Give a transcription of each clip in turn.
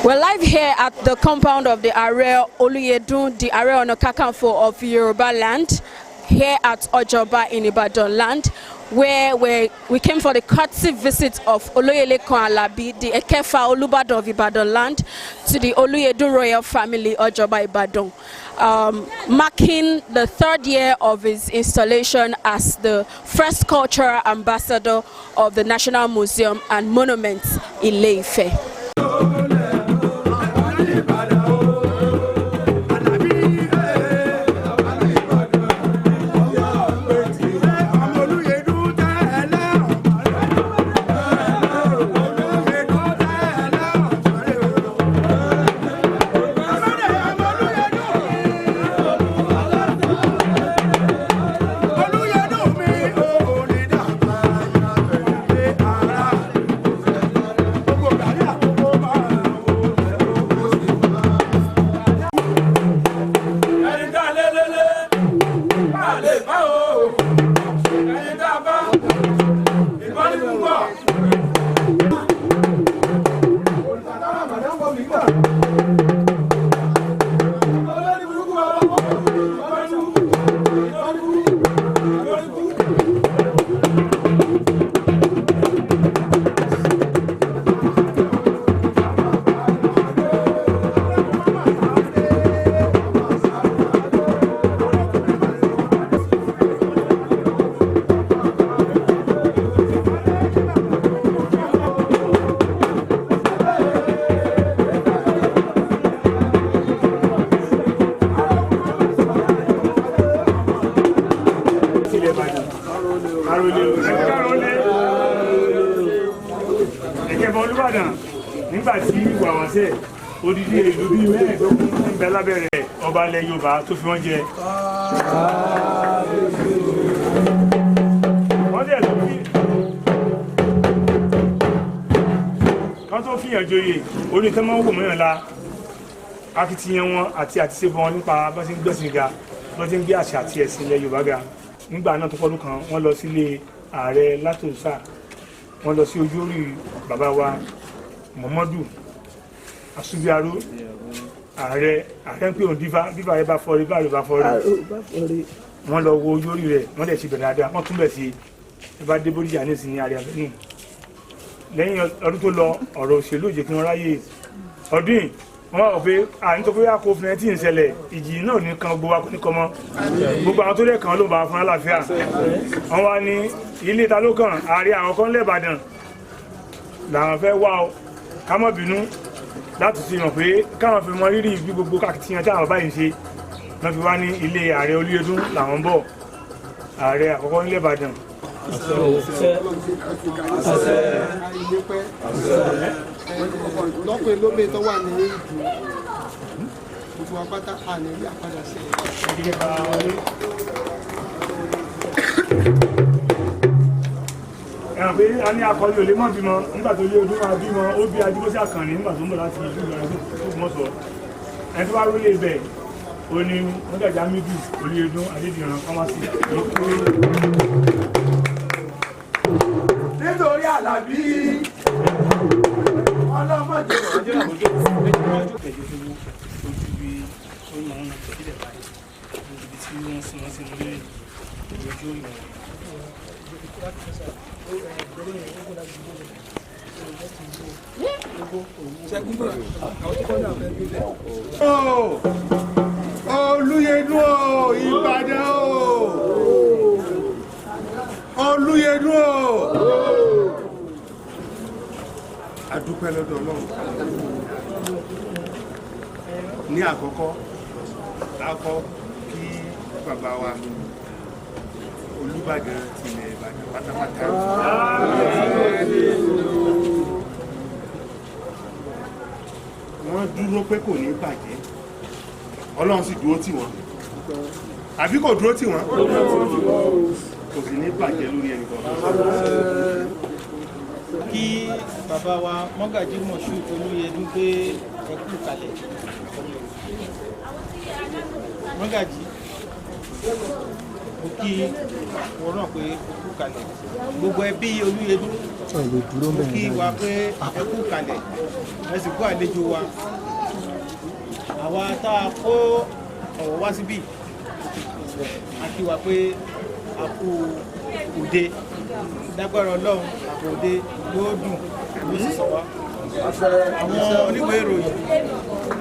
We're live here at the compound of the Ààrẹ Olúyẹdùn, the Ààrẹ Ọ̀nà Kakanfò of Yoruba land, here at Ojoba in Ibadan land, where we came for the courtesy visit of Oloyelekan Alabi, the Ekefa Olubadan of Ibadan land, to the Oluyedun royal family, Ojoba Ibadan, marking the 3rd year of his installation as the first cultural ambassador of the National Museum and Monuments, Ile-Ife. Odidi ìlú bíi mẹ́ẹ̀ẹ́dógún ń bẹ lábẹ́rẹ́ ọba ilẹ̀ Yorùbá tó fi wọ́n jẹ. Wọ́n dẹ̀ tó fi kan tó fi hàn joyè orí tẹ́ máa ń wò mìíràn la akitiyan wọn àti àtisẹ́ wọn nípa bá ti ń gbẹ̀sìn ga bá ti ń gbé àṣà àti ẹ̀sìn ilẹ̀ Yorùbá ga. Nígbà náà tó pọ́dún kan wọ́n lọ sílé ààrẹ Látòsà, wọ́n lọ sí ojú orí bàbá wa Muhammadu Asubiaro, ààrẹ ń pè òun bíbá ẹ bá fọrí bá rẹ bá fọrí. Wọ́n lọ wo ojú orí rẹ̀, wọ́n dẹ̀ ṣe bẹ̀rẹ̀ dáadáa, wọ́n tún bẹ̀ sí ẹ bá dé Bódìjà ní ìsìn ní ààrẹ àbẹ́nù. Lẹ́yìn ọdún tó lọ ọ̀rọ̀ òṣèlú òjè kí wọ́n ráyè ọdún yìí wọ́n wá wọ̀ pé àníntó pé àkó fún tí ń ṣẹlẹ̀ ìjì náà ní kan gbogbo akóní kan mọ́ gbogbo àwọn tó lẹ̀ kàn ló bá fún àlàáfíà. Wọ́n wá ní ilé ta ló kàn ààrẹ àwọn kan lẹ́bàdàn làwọn fẹ́ wá ọ ká má bínú láti fi hàn pé káwọn fi mọ rírì bí gbogbo akitiyan tí àwọn báyìí ṣe wọ́n fi wá ní ilé ààrẹ Olúyẹdùn làwọn bọ̀ ààrẹ àkọ́kọ́ nílẹ̀ Ìbàdàn. lọ́pọ̀ lómi tó wà ní ìlú gbogbo apáta àní rí àpadà sí ẹ̀rùn pé a ní akọ̀lẹ̀ olè mọ́ bímọ nígbà tó lé ọdún máa bímọ ó bí Ajíbọ́sí Àkànní nígbà tó ń bọ̀ láti ìlú Ògbómọ̀ṣọ́. Ẹni tó bá rólé ibẹ̀ ó ní mọ́gàjá mídù Olúyẹdùn Adédìran fámásì. Nítorí Àlàbí ọlọ́mọdé ọjọ́ àbójọ́ Olúyẹdùn o, Ìbàdàn o, Olúyẹdùn o. A dúpẹ́ lọ́dọ̀ Ọlọ́run. Ní àkọ́kọ́ lákọ́ kí bàbá wa Olúbàdàn tilẹ̀ Ìbàdàn pátápátá. Wọ́n dúró pé kò ní bàjẹ́, Ọlọ́run sì dúró tì wọ́n. Àbí kò dúró tì wọ́n? Kò sì ní bàjẹ́ lórí ẹnìkan. Kí bàbá wa Mọ́gàjí Moshood Olúyẹdùn gbé ẹkú kalẹ̀. Mọ́gàjí mo kí wọn náà pé ó kú kalẹ̀ gbogbo ẹbí Olúyẹdùn mo kí wa pé ẹ kú kalẹ̀ ẹ sì kú àlejò wa àwa tá a kó ọ̀wọ̀ wá síbí a kí wa pé a kú òde lágbára Ọlọ́run àpò òde yóò dùn yóò sì sọ wá àwọn oníwèé ìròyìn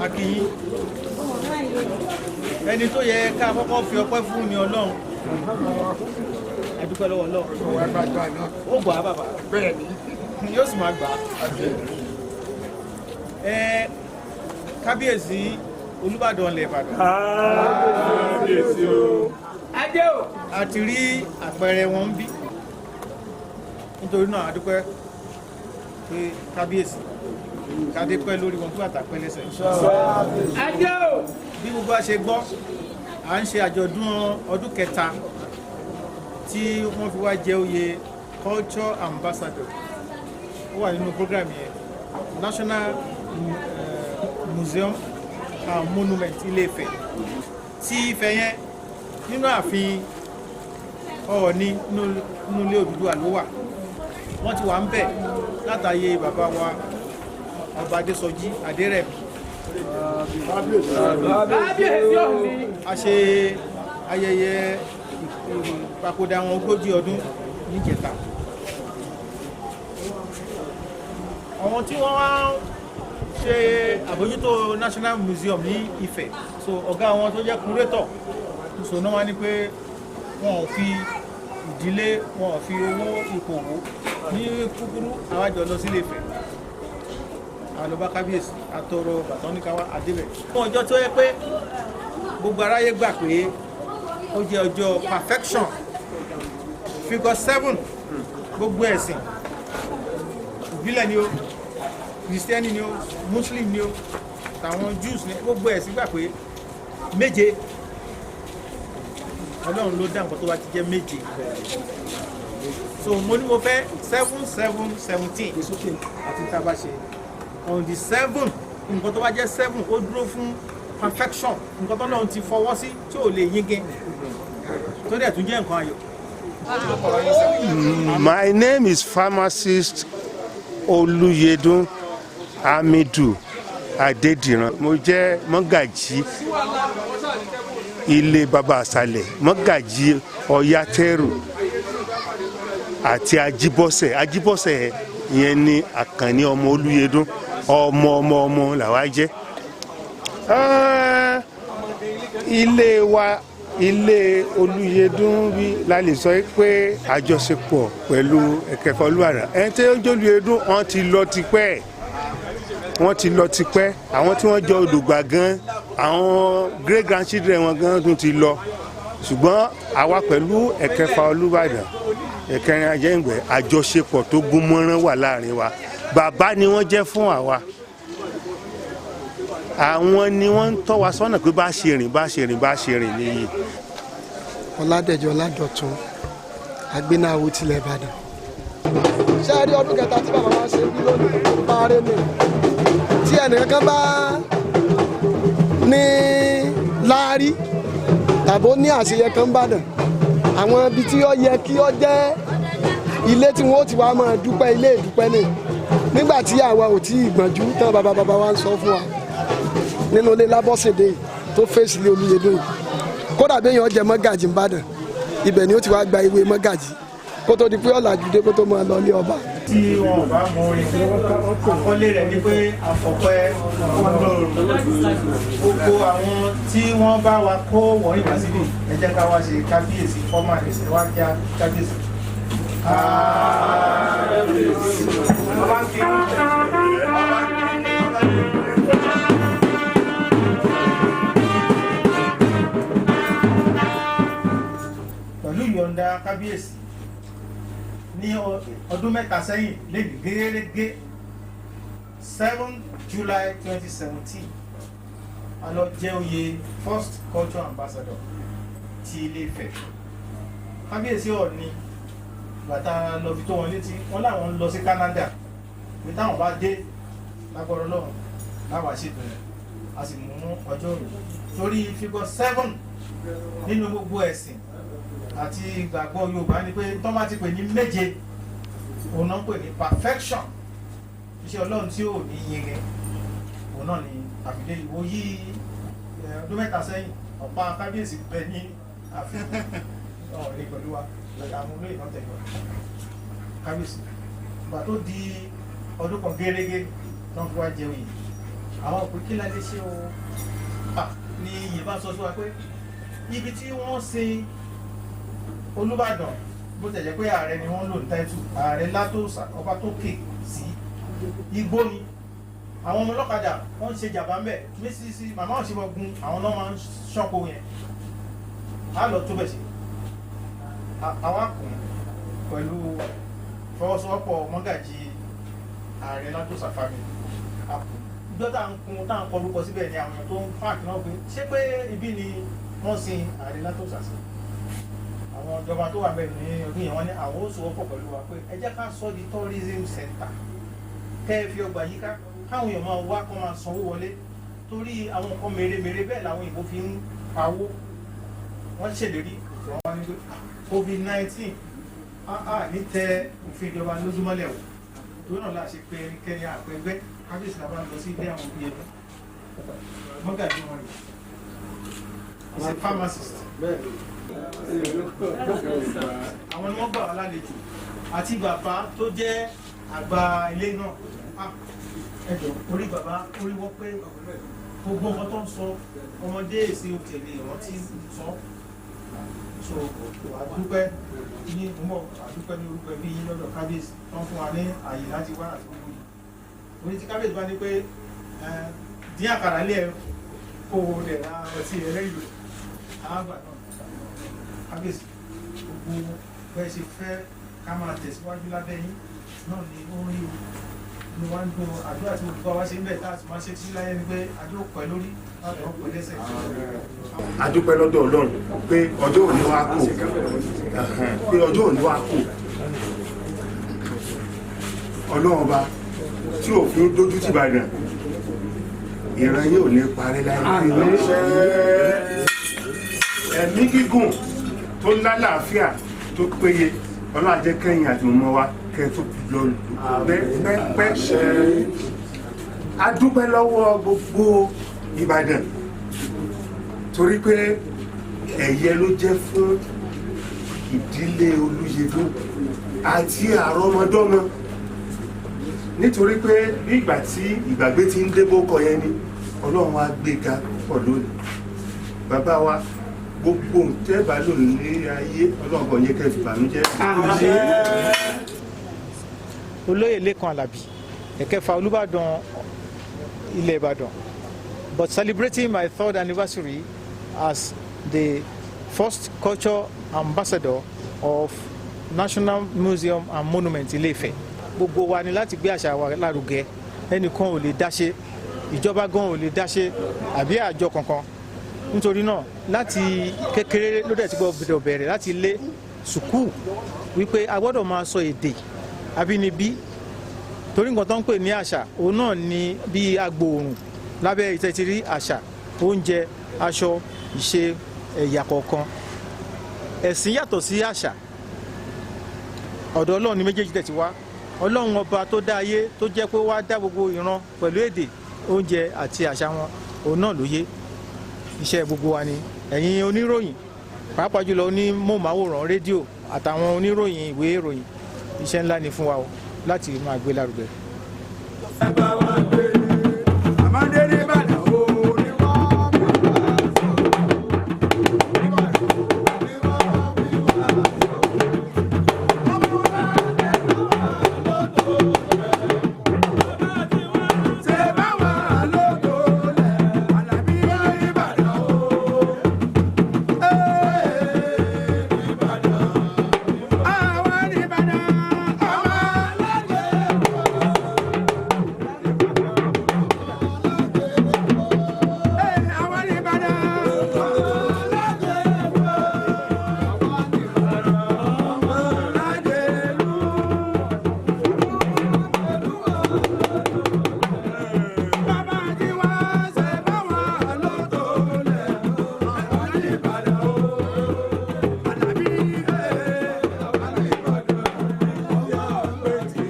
a kí yín ẹni tó yẹ ká kọ́kọ́ fi ọpẹ́ fún ni Ọlọ́run a dúpẹ́ lọ́wọ́ Ọlọ́run ó gbà á bàbá yóò sì máa gbà á kábíyèsí Olúbàdàn ilẹ̀ Ìbàdàn kábíyèsí o a ti rí àpẹẹrẹ wọn ń bí nítorí náà a dúpẹ́ pé kábíyèsí kádé pẹ́ lórí wọn fún àtàpẹ́ lẹ́sẹ̀ bí gbogbo a ṣe gbọ́ à ń ṣe àjọ̀dún ọdún kẹta tí wọ́n fi wá jẹ oyè culture ambassador ó wà nínú program yẹn National Museum and Monument Ilé-Ifẹ̀ tí Ifẹ̀ yẹn nínú ààfin Ọọ̀ni nínú ilé Odùduwà ló wà wọ́n ti wà ń bẹ̀ látàyè bàbá wa ọba Adésọjí Adérẹ̀mí a ṣe ayẹyẹ ìpapòdà wọn 40 ọdún níjẹta àwọn tí wọ́n wá ṣe àbójútó National Museum ní Ifẹ̀ so ọ̀gá wọn tó jẹ́ kúrétọ̀ so náà wá ní pé wọn ò fi ìdílé wọn ò fi owó ipò wò ní kúkúrú àwájọ lọ sílé Ifẹ̀ àlọ́bá kábíyèsí àtọrọ bàtọ́níkáwá àdébẹ̀ fún ọjọ́ tó yẹ pé gbogbo aráyé gbà pé ó jẹ́ ọjọ́ perfection figure 7 gbogbo ẹ̀sìn ìbílẹ̀ ni ó Christian ni ó Muslim ni ó tàwọn Jews ni gbogbo ẹ̀sìn gbà pé méje Ọlọ́run ló dá nǹkan tó bá ti jẹ́ méje so mo ní mo fẹ́ 7-7-17 àti tábà ṣe on the 7 nǹkan tó bá jẹ́ 7 ó dúró fún perfection nǹkan tó náà ti fọwọ́ sí tí ò lè yíngẹ́ tó dẹ̀ tún jẹ́ nǹkan ayọ̀. My name is pharmacist Olúyẹdùn Hamidu Adédìran. Mo jẹ́ mọ́gàjí ilé baba àṣàlẹ̀, mọ́gàjí Ọ̀yátẹ́rù àti Ajíbọ́sẹ̀ yẹn ni Àkànní ọmọ Olúyẹdùn ọmọ làwa jẹ́. Ilé wa ilé Olúyẹdùn bí la lè sọ pé àjọṣepọ̀ pẹ̀lú Ẹ̀kẹfà Olúbàdàn ẹni tí ó jẹ́ Olúyẹdùn wọ́n ti lọ tipẹ́ àwọn tí wọ́n jọ Odùgbà gan àwọn great grandchildren wọn gan tún ti lọ ṣùgbọ́n àwa pẹ̀lú Ẹ̀kẹfà Olúbàdàn Ẹ̀kẹrin Àjẹ́ǹgbẹ́ àjọṣepọ̀ tó gún mọ́rán wà láàrin wa bàbá ni wọ́n jẹ́ fún àwa àwọn ni wọ́n ń tọ́ wa sọ́nà pé bá ṣe rìn nìyí. Ọládẹ̀jọ Ládọ̀tun agbénáwo tilẹ̀ Ìbàdàn. ṣé ẹ rí ọdún kẹta tí bàbá wa ṣe bí lónìí parí ni tí ẹnìkan bá ní láárí tàbí ó ní àṣeyẹ kan bàdàn àwọn ibi tí ó yẹ kí ó jẹ́ ilé tí wọ́n ti wá máa dúpẹ́ ilé ìdúpẹ́ ni nígbà tí àwa ò tí ì gbọ̀njú tán bàbá wa ń sọ fún wa nínú ilé Lábọ́sẹ̀dé tó fèsì ilé Olúyẹdùn yìí kódà béèyàn jẹ mọ́gàjì ń bàdàn ibẹ̀ ni ó ti wá gba ìwé mọ́gàjì kó tó di pé ọ̀làjú dé kó tó máa lọ ilé ọba. tí wọn ò bá mọ orin àkọlé rẹ̀ ni pé àfọ̀pẹ́ ọlọ́run gbogbo àwọn tí wọ́n bá wa kó wọ̀nyí wá síbí ẹ jẹ́ ká wá ṣe kábíyèsí fọ́mà ẹ̀sẹ̀ wá já kábíyèsí. pẹ̀lú ìyọ̀ǹda kábíyèsí ní ọdún mẹ́ta sẹ́yìn lébi gẹ́gẹ́ 7 July 2017 a lọ jẹ́ oyè first culture ambassador ti Ilé-Ifẹ̀ kábíyèsí Ọọ̀ni bàtà lọ fi tó wọn létí wọn láwọn ń lọ sí Canada pé táwọn bá dé lágbọ́rọ̀ lọ́hùn láwàá ṣètò rẹ̀ a sì mú ọjọ́ rẹ̀ torí figure 7 nínú gbogbo ẹ̀sìn àti ìgbàgbọ́ Yorùbá ni pé tó bá ti pè ní méje òun náà pè ní perfection iṣẹ́ Ọlọ́run tí ò ní yege òun náà ni àfidé ìwò yí ọdún mẹ́ta sẹ́yìn ọ̀pá kábíyèsí bẹ ní àfihàn ọ̀rẹ́ pẹ̀lú wa àwọn olóyè náà tẹ̀lé kábíyèsí ìgbà tó di ọdún kan gẹ́gẹ́ tó ń fi wá jẹun yìí àwọn òpin kí ládé ṣe o ní iye bá sọ sí wa pé ibi tí wọ́n sin Olúbàdàn bó tẹ̀jẹ́ pé ààrẹ ni wọ́n lò ní táìtù ààrẹ Látòsà ọba tó kè sí igbó ni àwọn ọmọ ọlọ́kadà wọ́n ń ṣe jàmbá ń bẹ̀ mísísí màmá òṣìbọ̀ gun àwọn náà máa ń ṣọ́kò yẹn á lọ tó bẹ̀ sí àwọn àkùn pẹ̀lú fọwọ́sowọ́pọ̀ mọ́gàjì ààrẹ Látòsà family ìjọ tá à ń kun tá à ń kọ orúkọ síbẹ̀ ni àwọn tó ń pààkì náà pé ṣé pé ibi ni wọ́n sin ààrẹ Látòsà sí àwọn ìjọba tó wà bẹ́ẹ̀ ní ọdún yẹn wọ́n ní àwọn ó sowọ́pọ̀ pẹ̀lú wa pé ẹ jẹ́ ká sọ di tourism center kẹ́ ẹ fi ọgbà yíká káwọn èèyàn máa wá kó máa sanwó wọlé torí àwọn nǹkan mèremère bẹ́ẹ̀ làwọn òyìnbó fi ń pawó wọ́n ṣèlérí wọ́n wá ní pé COVID-19 ní tẹ òfin ìjọba lójúmọ́lẹ̀ wò torí náà láṣẹ pé ẹnikẹ́ni àpẹgbẹ́ kábíyèsí làbá lọ sí ilé àwọn òbí ẹgbẹ́ mọ́gàjí wọn rè is a pharmacist àwọn ni wọ́n gbà wá lálejò àti bàbá tó jẹ́ àgbà ilé náà ẹjọ́ orí bàbá orí wọ́n pé gbogbo nǹkan tó ń sọ ọmọdé èsì òkèlè ìrántí sọ so àdúpẹ́ ní ìmọ̀ àdúpẹ́ ní orúkọ ẹbí yín lọ́dọ̀ kábíyèsí tó ń fún wa ní àyè láti wá àti gbogbo yìí orí tí kábíyèsí bá ní pé dín àkàrà lé ẹ kó o lè ra ọtí ẹlẹ́yìn àgbà náà kábíyèsí gbogbo bẹ́ẹ̀ ṣe fẹ́ ká máa tẹ̀síwájú lábẹ́ yín náà ni ó rí o ni wọ́n ń gbọ́ àdúrà tí olùkọ́ wa ṣe ń bẹ̀ tá a sì máa ṣe títí láyé ni pé àdúrà pẹ̀ lórí láti wọ́n pẹ̀ lẹ́sẹ̀. a dúpẹ́ lọ́dọ̀ Ọlọ́run pé ọjọ́ òní wa kò pé ọjọ́ òní wa kò Ọlọ́run ọba tí òfin dójú tì Ìbàdàn ìran yóò ní parẹ́ láyé ẹ̀mí gígùn tó lálàáfíà tó péye Ọlọ́run á jẹ́ kẹ́yìn àti mọ́mọ́ wa kẹ́tù lọ pẹ́pẹ́ a dúpẹ́ lọ́wọ́ gbogbo Ìbàdàn torí pé ẹ̀yẹ ló jẹ́ fún ìdílé Olúyẹdùn àti àrọ́mọdọ́mọ nítorí pé bí ìgbà tí ìgbàgbé ti ń débó kọ yẹn ni Ọlọ́run wa gbé ga pọ̀ lónìí bàbá wa gbogbo tẹ́ẹ̀bà lò ní ayé Ọlọ́run kò yẹ kẹ́ fi bànújẹ́. Olóyè Lékan Àlàbí ẹ̀kẹfà Olúbàdàn ilẹ̀ Ìbàdàn, but celebrating my 3rd anniversary as the first culture ambassador of National Museum and Monument Ilé-Ifẹ̀. Gbogbo wa ni láti gbé àṣà wa lárugẹ, ẹnìkan ò lè dáṣe, ìjọba gan ò lè dáṣe àbí àjọ kankan. Nítorí náà láti kékeré ló dẹ̀ ti gbọ́dọ̀ bẹ̀rẹ̀ láti lé sùkúù wípé a gbọ́dọ̀ máa sọ èdè abínibí torí nǹkan tó ń pè ní àṣà òun náà ni bí agbòòrùn lábẹ́ ìtẹ́tírí àṣà oúnjẹ aṣọ ìṣe ẹ̀yà kọ̀ọ̀kan. Ẹ̀sìn yàtọ̀ sí àṣà, ọ̀dọ̀ Ọlọ́run ni méjèèjì tẹ̀ ti wá. Ọlọ́run ọba tó dá ayé tó jẹ́ pé wá dá gbogbo ìran pẹ̀lú èdè oúnjẹ àti àṣà wọn òun náà ló yé. Iṣẹ́ gbogbo wa ni ẹ̀yin oníròyìn pàápàá jùlọ onímọ̀máwòrán rédíò àtàwọn oníròyìn ìwé ìròyìn iṣẹ́ ńlá ni fún wa o láti máa gbé lárugẹ.